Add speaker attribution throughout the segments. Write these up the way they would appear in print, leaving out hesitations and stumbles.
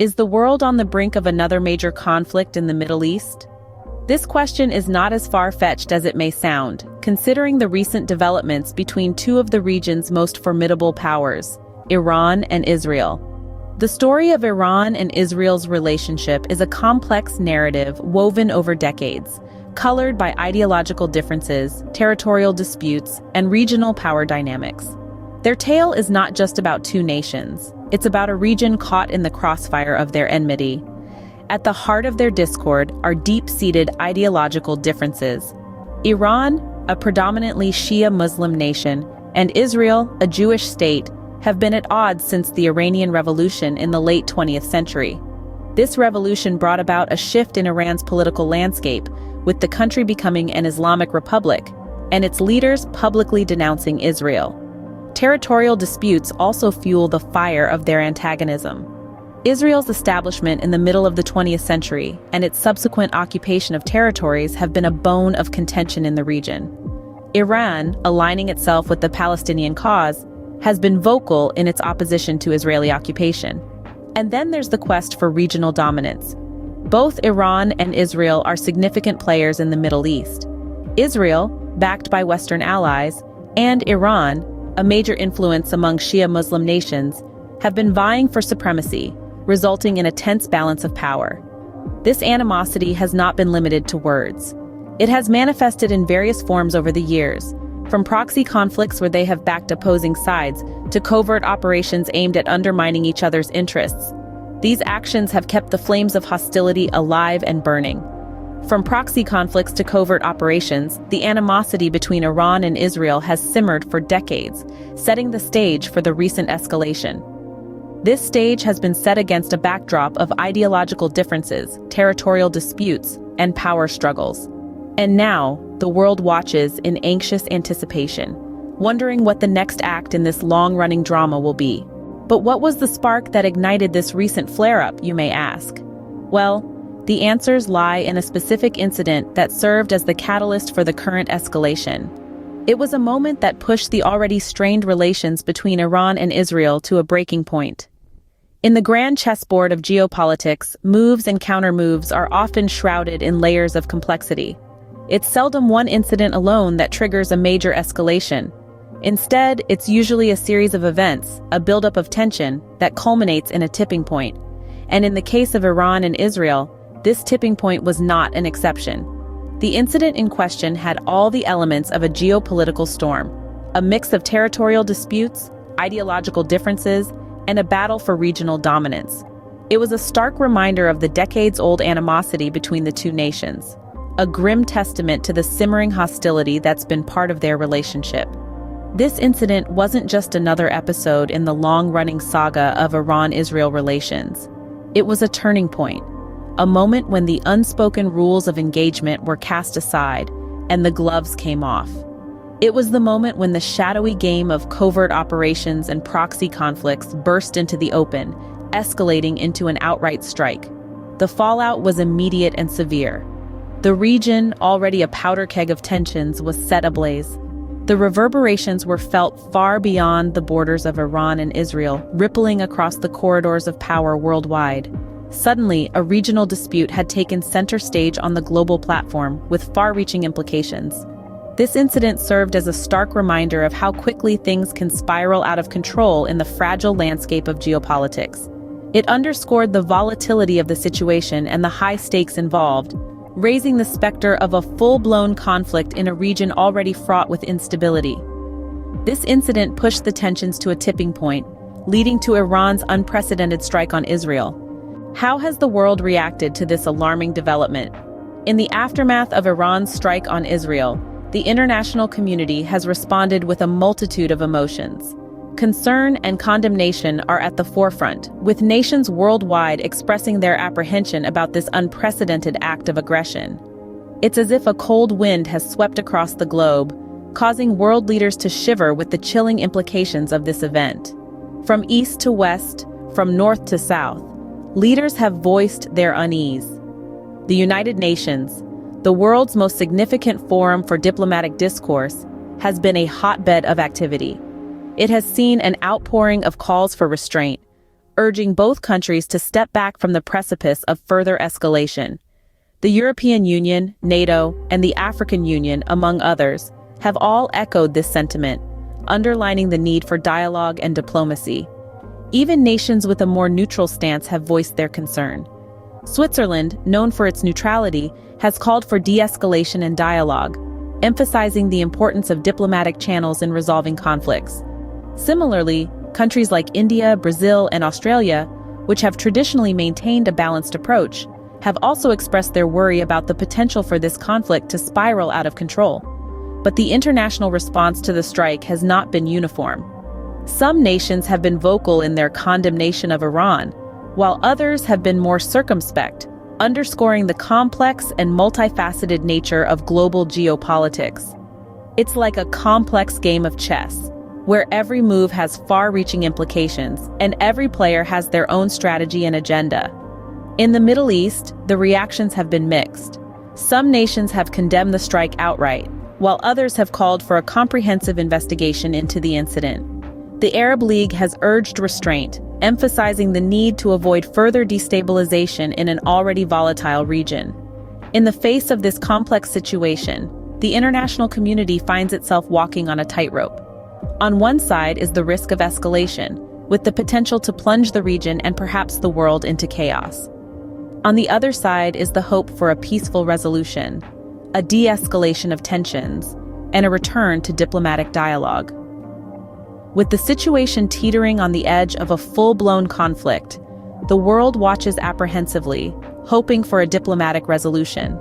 Speaker 1: Is the world on the brink of another major conflict in the Middle East? This question is not as far-fetched as it may sound, considering the recent developments between two of the region's most formidable powers, Iran and Israel. The story of Iran and Israel's relationship is a complex narrative woven over decades, colored by ideological differences, territorial disputes, and regional power dynamics. Their tale is not just about two nations, it's about a region caught in the crossfire of their enmity. At the heart of their discord are deep-seated ideological differences. Iran, a predominantly Shia Muslim nation, and Israel, a Jewish state, have been at odds since the Iranian Revolution in the late 20th century. This revolution brought about a shift in Iran's political landscape, with the country becoming an Islamic republic, and its leaders publicly denouncing Israel. Territorial disputes also fuel the fire of their antagonism. Israel's establishment in the middle of the 20th century and its subsequent occupation of territories have been a bone of contention in the region. Iran, aligning itself with the Palestinian cause, has been vocal in its opposition to Israeli occupation. And then there's the quest for regional dominance. Both Iran and Israel are significant players in the Middle East. Israel, backed by Western allies, and Iran, a major influence among Shia Muslim nations, have been vying for supremacy, resulting in a tense balance of power. This animosity has not been limited to words. It has manifested in various forms over the years, from proxy conflicts where they have backed opposing sides to covert operations aimed at undermining each other's interests. These actions have kept the flames of hostility alive and burning. From proxy conflicts to covert operations, the animosity between Iran and Israel has simmered for decades, setting the stage for the recent escalation. This stage has been set against a backdrop of ideological differences, territorial disputes, and power struggles. And now, the world watches in anxious anticipation, wondering what the next act in this long-running drama will be. But what was the spark that ignited this recent flare-up, you may ask? Well, the answers lie in a specific incident that served as the catalyst for the current escalation. It was a moment that pushed the already strained relations between Iran and Israel to a breaking point. In the grand chessboard of geopolitics, moves and counter-moves are often shrouded in layers of complexity. It's seldom one incident alone that triggers a major escalation. Instead, it's usually a series of events, a buildup of tension, that culminates in a tipping point. And in the case of Iran and Israel, this tipping point was not an exception. The incident in question had all the elements of a geopolitical storm, a mix of territorial disputes, ideological differences, and a battle for regional dominance. It was a stark reminder of the decades-old animosity between the two nations, a grim testament to the simmering hostility that's been part of their relationship. This incident wasn't just another episode in the long-running saga of Iran-Israel relations. It was a turning point, a moment when the unspoken rules of engagement were cast aside and the gloves came off. It was the moment when the shadowy game of covert operations and proxy conflicts burst into the open, escalating into an outright strike. The fallout was immediate and severe. The region, already a powder keg of tensions, was set ablaze. The reverberations were felt far beyond the borders of Iran and Israel, rippling across the corridors of power worldwide. Suddenly, a regional dispute had taken center stage on the global platform, with far-reaching implications. This incident served as a stark reminder of how quickly things can spiral out of control in the fragile landscape of geopolitics. It underscored the volatility of the situation and the high stakes involved, raising the specter of a full-blown conflict in a region already fraught with instability. This incident pushed the tensions to a tipping point, leading to Iran's unprecedented strike on Israel. How has the world reacted to this alarming development? In the aftermath of Iran's strike on Israel, the international community has responded with a multitude of emotions. Concern and condemnation are at the forefront, with nations worldwide expressing their apprehension about this unprecedented act of aggression. It's as if a cold wind has swept across the globe, causing world leaders to shiver with the chilling implications of this event. From east to west, from north to south, leaders have voiced their unease. The United Nations, the world's most significant forum for diplomatic discourse, has been a hotbed of activity. It has seen an outpouring of calls for restraint, urging both countries to step back from the precipice of further escalation. The European Union, NATO, and the African Union, among others, have all echoed this sentiment, underlining the need for dialogue and diplomacy. Even nations with a more neutral stance have voiced their concern. Switzerland, known for its neutrality, has called for de-escalation and dialogue, emphasizing the importance of diplomatic channels in resolving conflicts. Similarly, countries like India, Brazil, and Australia, which have traditionally maintained a balanced approach, have also expressed their worry about the potential for this conflict to spiral out of control. But the international response to the strike has not been uniform. Some nations have been vocal in their condemnation of Iran, while others have been more circumspect, underscoring the complex and multifaceted nature of global geopolitics. It's like a complex game of chess, where every move has far-reaching implications, and every player has their own strategy and agenda. In the Middle East, the reactions have been mixed. Some nations have condemned the strike outright, while others have called for a comprehensive investigation into the incident. The Arab League has urged restraint, emphasizing the need to avoid further destabilization in an already volatile region. In the face of this complex situation, the international community finds itself walking on a tightrope. On one side is the risk of escalation, with the potential to plunge the region and perhaps the world into chaos. On the other side is the hope for a peaceful resolution, a de-escalation of tensions, and a return to diplomatic dialogue. With the situation teetering on the edge of a full-blown conflict, the world watches apprehensively, hoping for a diplomatic resolution.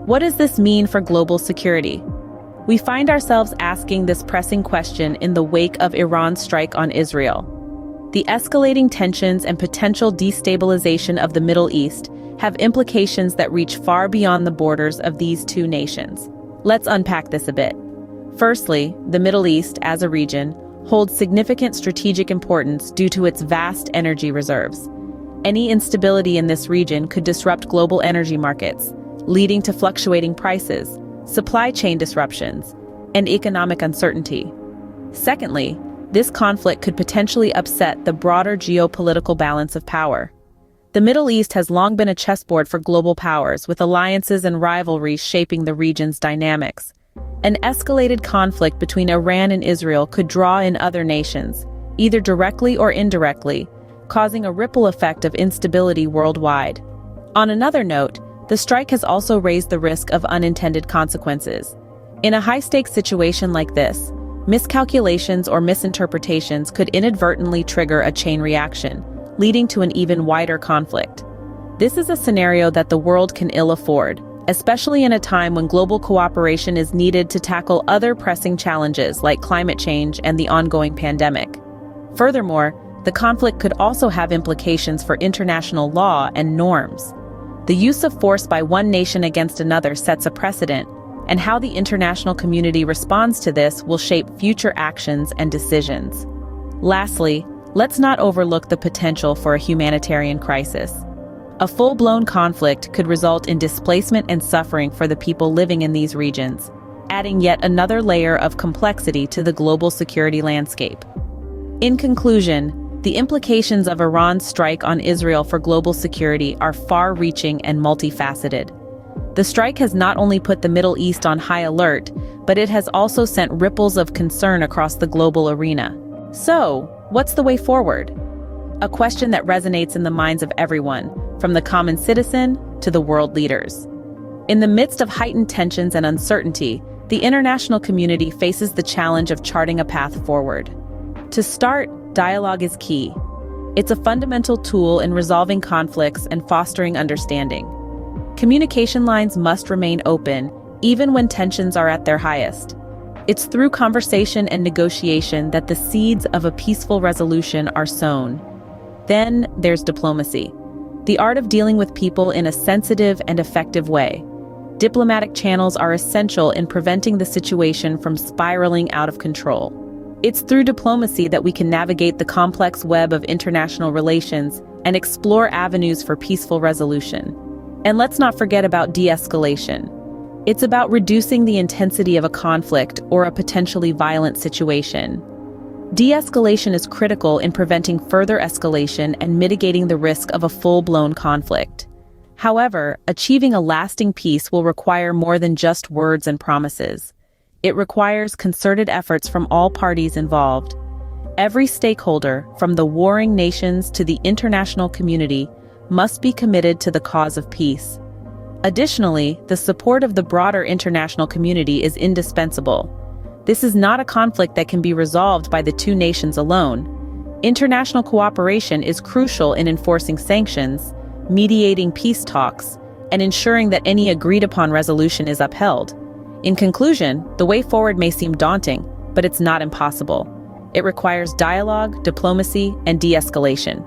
Speaker 1: What does this mean for global security? We find ourselves asking this pressing question in the wake of Iran's strike on Israel. The escalating tensions and potential destabilization of the Middle East have implications that reach far beyond the borders of these two nations. Let's unpack this a bit. Firstly, the Middle East, as a region, holds significant strategic importance due to its vast energy reserves. Any instability in this region could disrupt global energy markets, leading to fluctuating prices, supply chain disruptions, and economic uncertainty. Secondly, this conflict could potentially upset the broader geopolitical balance of power. The Middle East has long been a chessboard for global powers, with alliances and rivalries shaping the region's dynamics. An escalated conflict between Iran and Israel could draw in other nations, either directly or indirectly, causing a ripple effect of instability worldwide. On another note, the strike has also raised the risk of unintended consequences. In a high-stakes situation like this, miscalculations or misinterpretations could inadvertently trigger a chain reaction, leading to an even wider conflict. This is a scenario that the world can ill afford, especially in a time when global cooperation is needed to tackle other pressing challenges like climate change and the ongoing pandemic. Furthermore, the conflict could also have implications for international law and norms. The use of force by one nation against another sets a precedent, and how the international community responds to this will shape future actions and decisions. Lastly, let's not overlook the potential for a humanitarian crisis. A full-blown conflict could result in displacement and suffering for the people living in these regions, adding yet another layer of complexity to the global security landscape. In conclusion, the implications of Iran's strike on Israel for global security are far-reaching and multifaceted. The strike has not only put the Middle East on high alert, but it has also sent ripples of concern across the global arena. So, what's the way forward? A question that resonates in the minds of everyone, from the common citizen to the world leaders. In the midst of heightened tensions and uncertainty, the international community faces the challenge of charting a path forward. To start, dialogue is key. It's a fundamental tool in resolving conflicts and fostering understanding. Communication lines must remain open, even when tensions are at their highest. It's through conversation and negotiation that the seeds of a peaceful resolution are sown. Then there's diplomacy, the art of dealing with people in a sensitive and effective way. Diplomatic channels are essential in preventing the situation from spiraling out of control. It's through diplomacy that we can navigate the complex web of international relations and explore avenues for peaceful resolution. And let's not forget about de-escalation. It's about reducing the intensity of a conflict or a potentially violent situation. De-escalation is critical in preventing further escalation and mitigating the risk of a full-blown conflict. However, achieving a lasting peace will require more than just words and promises. It requires concerted efforts from all parties involved. Every stakeholder, from the warring nations to the international community, must be committed to the cause of peace. Additionally, the support of the broader international community is indispensable. This is not a conflict that can be resolved by the two nations alone. International cooperation is crucial in enforcing sanctions, mediating peace talks, and ensuring that any agreed-upon resolution is upheld. In conclusion, the way forward may seem daunting, but it's not impossible. It requires dialogue, diplomacy, and de-escalation.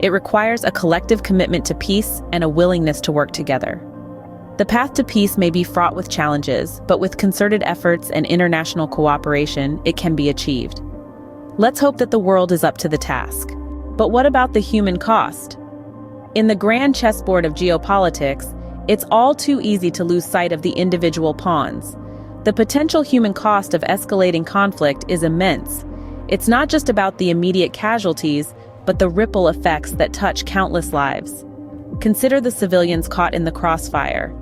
Speaker 1: It requires a collective commitment to peace and a willingness to work together. The path to peace may be fraught with challenges, but with concerted efforts and international cooperation, it can be achieved. Let's hope that the world is up to the task. But what about the human cost? In the grand chessboard of geopolitics, it's all too easy to lose sight of the individual pawns. The potential human cost of escalating conflict is immense. It's not just about the immediate casualties, but the ripple effects that touch countless lives. Consider the civilians caught in the crossfire.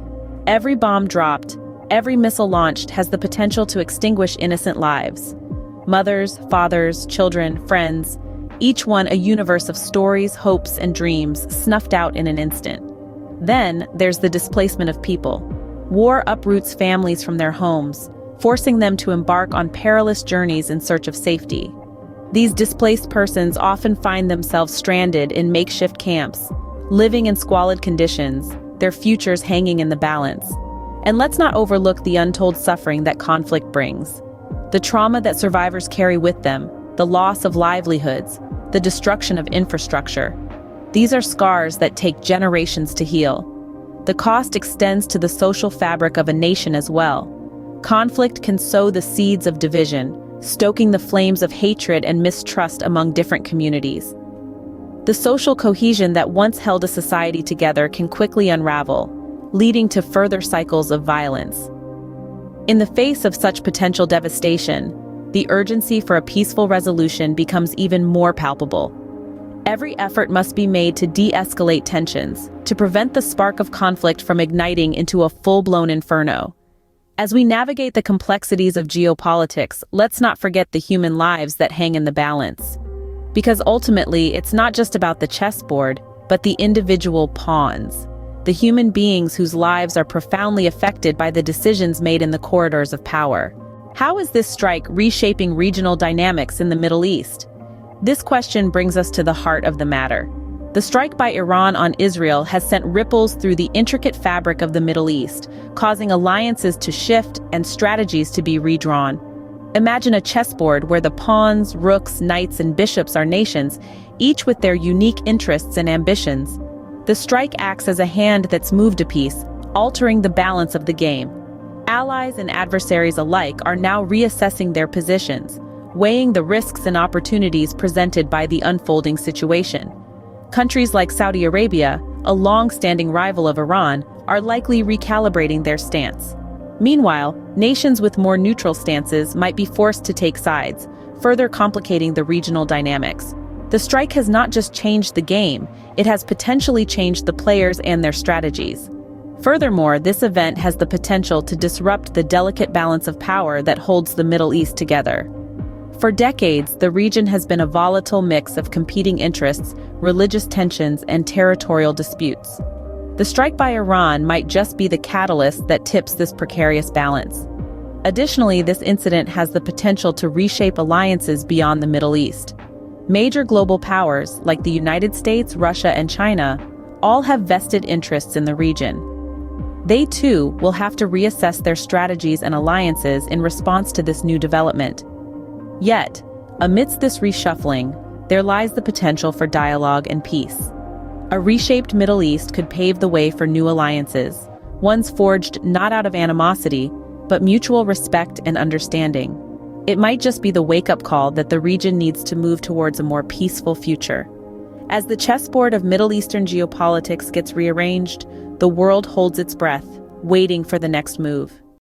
Speaker 1: Every bomb dropped, every missile launched has the potential to extinguish innocent lives. Mothers, fathers, children, friends, each one a universe of stories, hopes, and dreams snuffed out in an instant. Then, there's the displacement of people. War uproots families from their homes, forcing them to embark on perilous journeys in search of safety. These displaced persons often find themselves stranded in makeshift camps, living in squalid conditions, their futures hanging in the balance. And let's not overlook the untold suffering that conflict brings. The trauma that survivors carry with them, the loss of livelihoods, the destruction of infrastructure. These are scars that take generations to heal. The cost extends to the social fabric of a nation as well. Conflict can sow the seeds of division, stoking the flames of hatred and mistrust among different communities. The social cohesion that once held a society together can quickly unravel, leading to further cycles of violence. In the face of such potential devastation, the urgency for a peaceful resolution becomes even more palpable. Every effort must be made to de-escalate tensions, to prevent the spark of conflict from igniting into a full-blown inferno. As we navigate the complexities of geopolitics, let's not forget the human lives that hang in the balance. Because ultimately, it's not just about the chessboard, but the individual pawns, the human beings whose lives are profoundly affected by the decisions made in the corridors of power. How is this strike reshaping regional dynamics in the Middle East? This question brings us to the heart of the matter. The strike by Iran on Israel has sent ripples through the intricate fabric of the Middle East, causing alliances to shift and strategies to be redrawn. Imagine a chessboard where the pawns, rooks, knights, and bishops are nations, each with their unique interests and ambitions. The strike acts as a hand that's moved a piece, altering the balance of the game. Allies and adversaries alike are now reassessing their positions, weighing the risks and opportunities presented by the unfolding situation. Countries like Saudi Arabia, a long-standing rival of Iran, are likely recalibrating their stance. Meanwhile, nations with more neutral stances might be forced to take sides, further complicating the regional dynamics. The strike has not just changed the game, it has potentially changed the players and their strategies. Furthermore, this event has the potential to disrupt the delicate balance of power that holds the Middle East together. For decades, the region has been a volatile mix of competing interests, religious tensions, and territorial disputes. The strike by Iran might just be the catalyst that tips this precarious balance. Additionally, this incident has the potential to reshape alliances beyond the Middle East. Major global powers, like the United States, Russia, and China, all have vested interests in the region. They too will have to reassess their strategies and alliances in response to this new development. Yet, amidst this reshuffling, there lies the potential for dialogue and peace. A reshaped Middle East could pave the way for new alliances, ones forged not out of animosity, but mutual respect and understanding. It might just be the wake-up call that the region needs to move towards a more peaceful future. As the chessboard of Middle Eastern geopolitics gets rearranged, the world holds its breath, waiting for the next move.